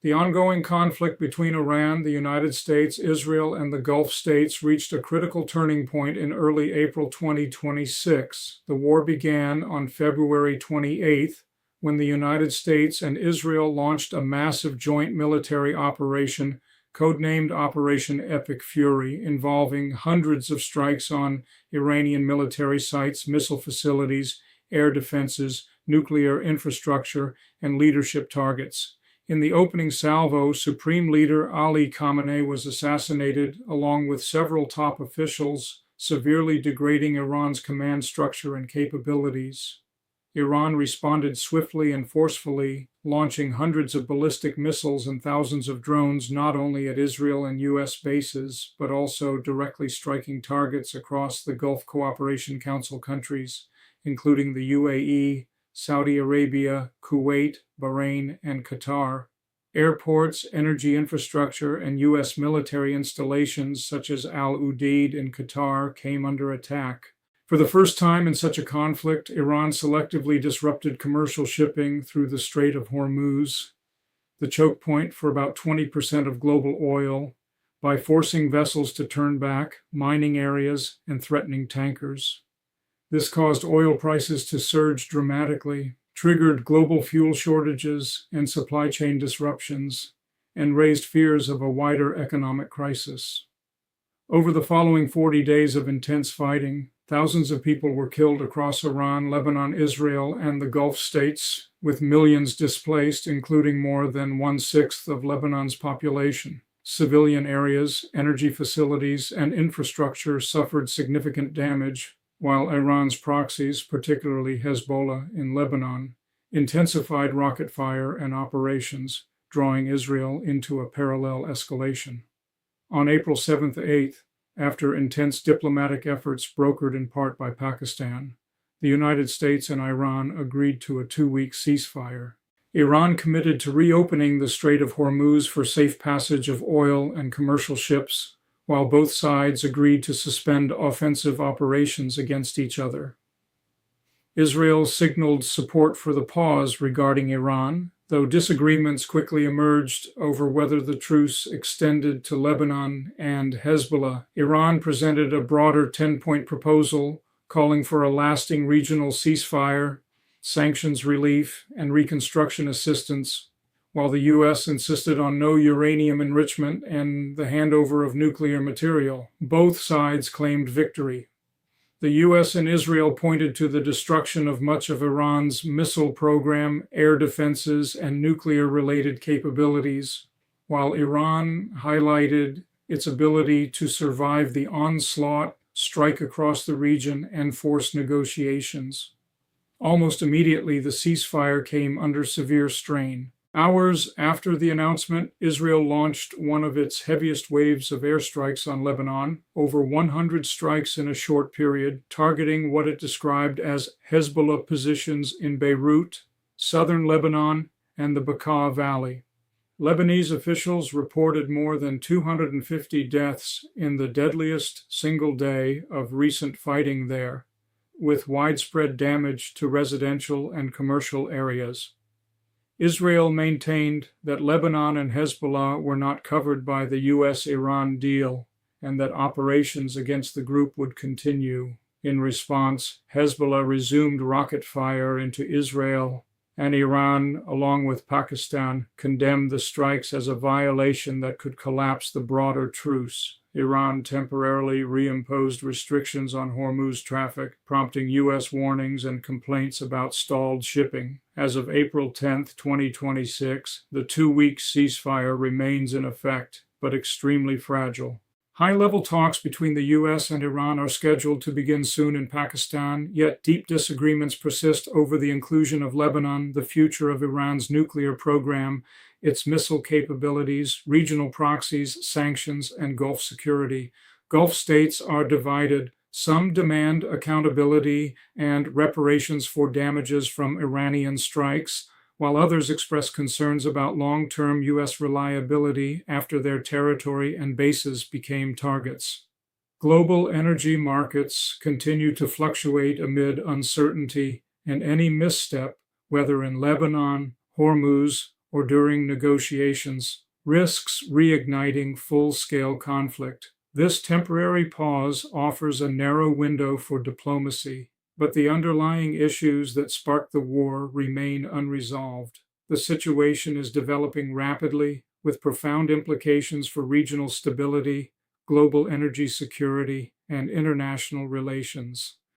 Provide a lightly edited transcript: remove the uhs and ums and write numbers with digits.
The ongoing conflict between Iran, the United States, Israel, and the Gulf states reached a critical turning point in early April 2026. The war began on February 28th, when the United States and Israel launched a massive joint military operation, codenamed Operation Epic Fury, involving hundreds of strikes on Iranian military sites, missile facilities, air defenses, nuclear infrastructure, and leadership targets. In the opening salvo, Supreme Leader Ali Khamenei was assassinated, along with several top officials, severely degrading Iran's command structure and capabilities. Iran responded swiftly and forcefully, launching hundreds of ballistic missiles and thousands of drones not only at Israel and U.S. bases, but also directly striking targets across the Gulf Cooperation Council countries, including the UAE, Saudi Arabia, Kuwait, Bahrain, and Qatar. Airports, energy infrastructure, and U.S. military installations such as Al Udeid in Qatar came under attack. For the first time in such a conflict, Iran selectively disrupted commercial shipping through the Strait of Hormuz, the choke point for about 20% of global oil, by forcing vessels to turn back, mining areas, and threatening tankers. This caused oil prices to surge dramatically, triggered global fuel shortages and supply chain disruptions, and raised fears of a wider economic crisis. Over the following 40 days of intense fighting, thousands of people were killed across Iran, Lebanon, Israel, and the Gulf states, with millions displaced, including more than 1/6 of Lebanon's population. Civilian areas, energy facilities, and infrastructure suffered significant damage, while Iran's proxies, particularly Hezbollah in Lebanon, intensified rocket fire and operations, drawing Israel into a parallel escalation. On April 7th and 8th, after intense diplomatic efforts brokered in part by Pakistan, the United States and Iran agreed to a 2-week ceasefire. Iran committed to reopening the Strait of Hormuz for safe passage of oil and commercial ships, while both sides agreed to suspend offensive operations against each other. Israel signaled support for the pause regarding Iran, though disagreements quickly emerged over whether the truce extended to Lebanon and Hezbollah. Iran presented a broader 10-point proposal calling for a lasting regional ceasefire, sanctions relief, and reconstruction assistance, while the U.S. insisted on no uranium enrichment and the handover of nuclear material. Both sides claimed victory. The U.S. and Israel pointed to the destruction of much of Iran's missile program, air defenses, and nuclear-related capabilities, while Iran highlighted its ability to survive the onslaught, strike across the region, and force negotiations. Almost immediately, the ceasefire came under severe strain. Hours after the announcement, Israel launched one of its heaviest waves of airstrikes on Lebanon, over 100 strikes in a short period, targeting what it described as Hezbollah positions in Beirut, southern Lebanon, and the Bekaa Valley. Lebanese officials reported more than 250 deaths in the deadliest single day of recent fighting there, with widespread damage to residential and commercial areas. Israel maintained that Lebanon and Hezbollah were not covered by the U.S.-Iran deal and that operations against the group would continue. In response, Hezbollah resumed rocket fire into Israel, and Iran, along with Pakistan, condemned the strikes as a violation that could collapse the broader truce. Iran temporarily reimposed restrictions on Hormuz traffic, prompting U.S. warnings and complaints about stalled shipping. As of April 10, 2026, the 2-week ceasefire remains in effect, but extremely fragile. High-level talks between the U.S. and Iran are scheduled to begin soon in Pakistan, yet deep disagreements persist over the inclusion of Lebanon, the future of Iran's nuclear program, its missile capabilities, regional proxies, sanctions, and Gulf security. Gulf states are divided. Some demand accountability and reparations for damages from Iranian strikes, while others express concerns about long-term U.S. reliability after their territory and bases became targets. Global energy markets continue to fluctuate amid uncertainty, and any misstep, whether in Lebanon, Hormuz, or during negotiations, risks reigniting full-scale conflict. This temporary pause offers a narrow window for diplomacy, but the underlying issues that sparked the war remain unresolved. The situation is developing rapidly, with profound implications for regional stability, global energy security, and international relations.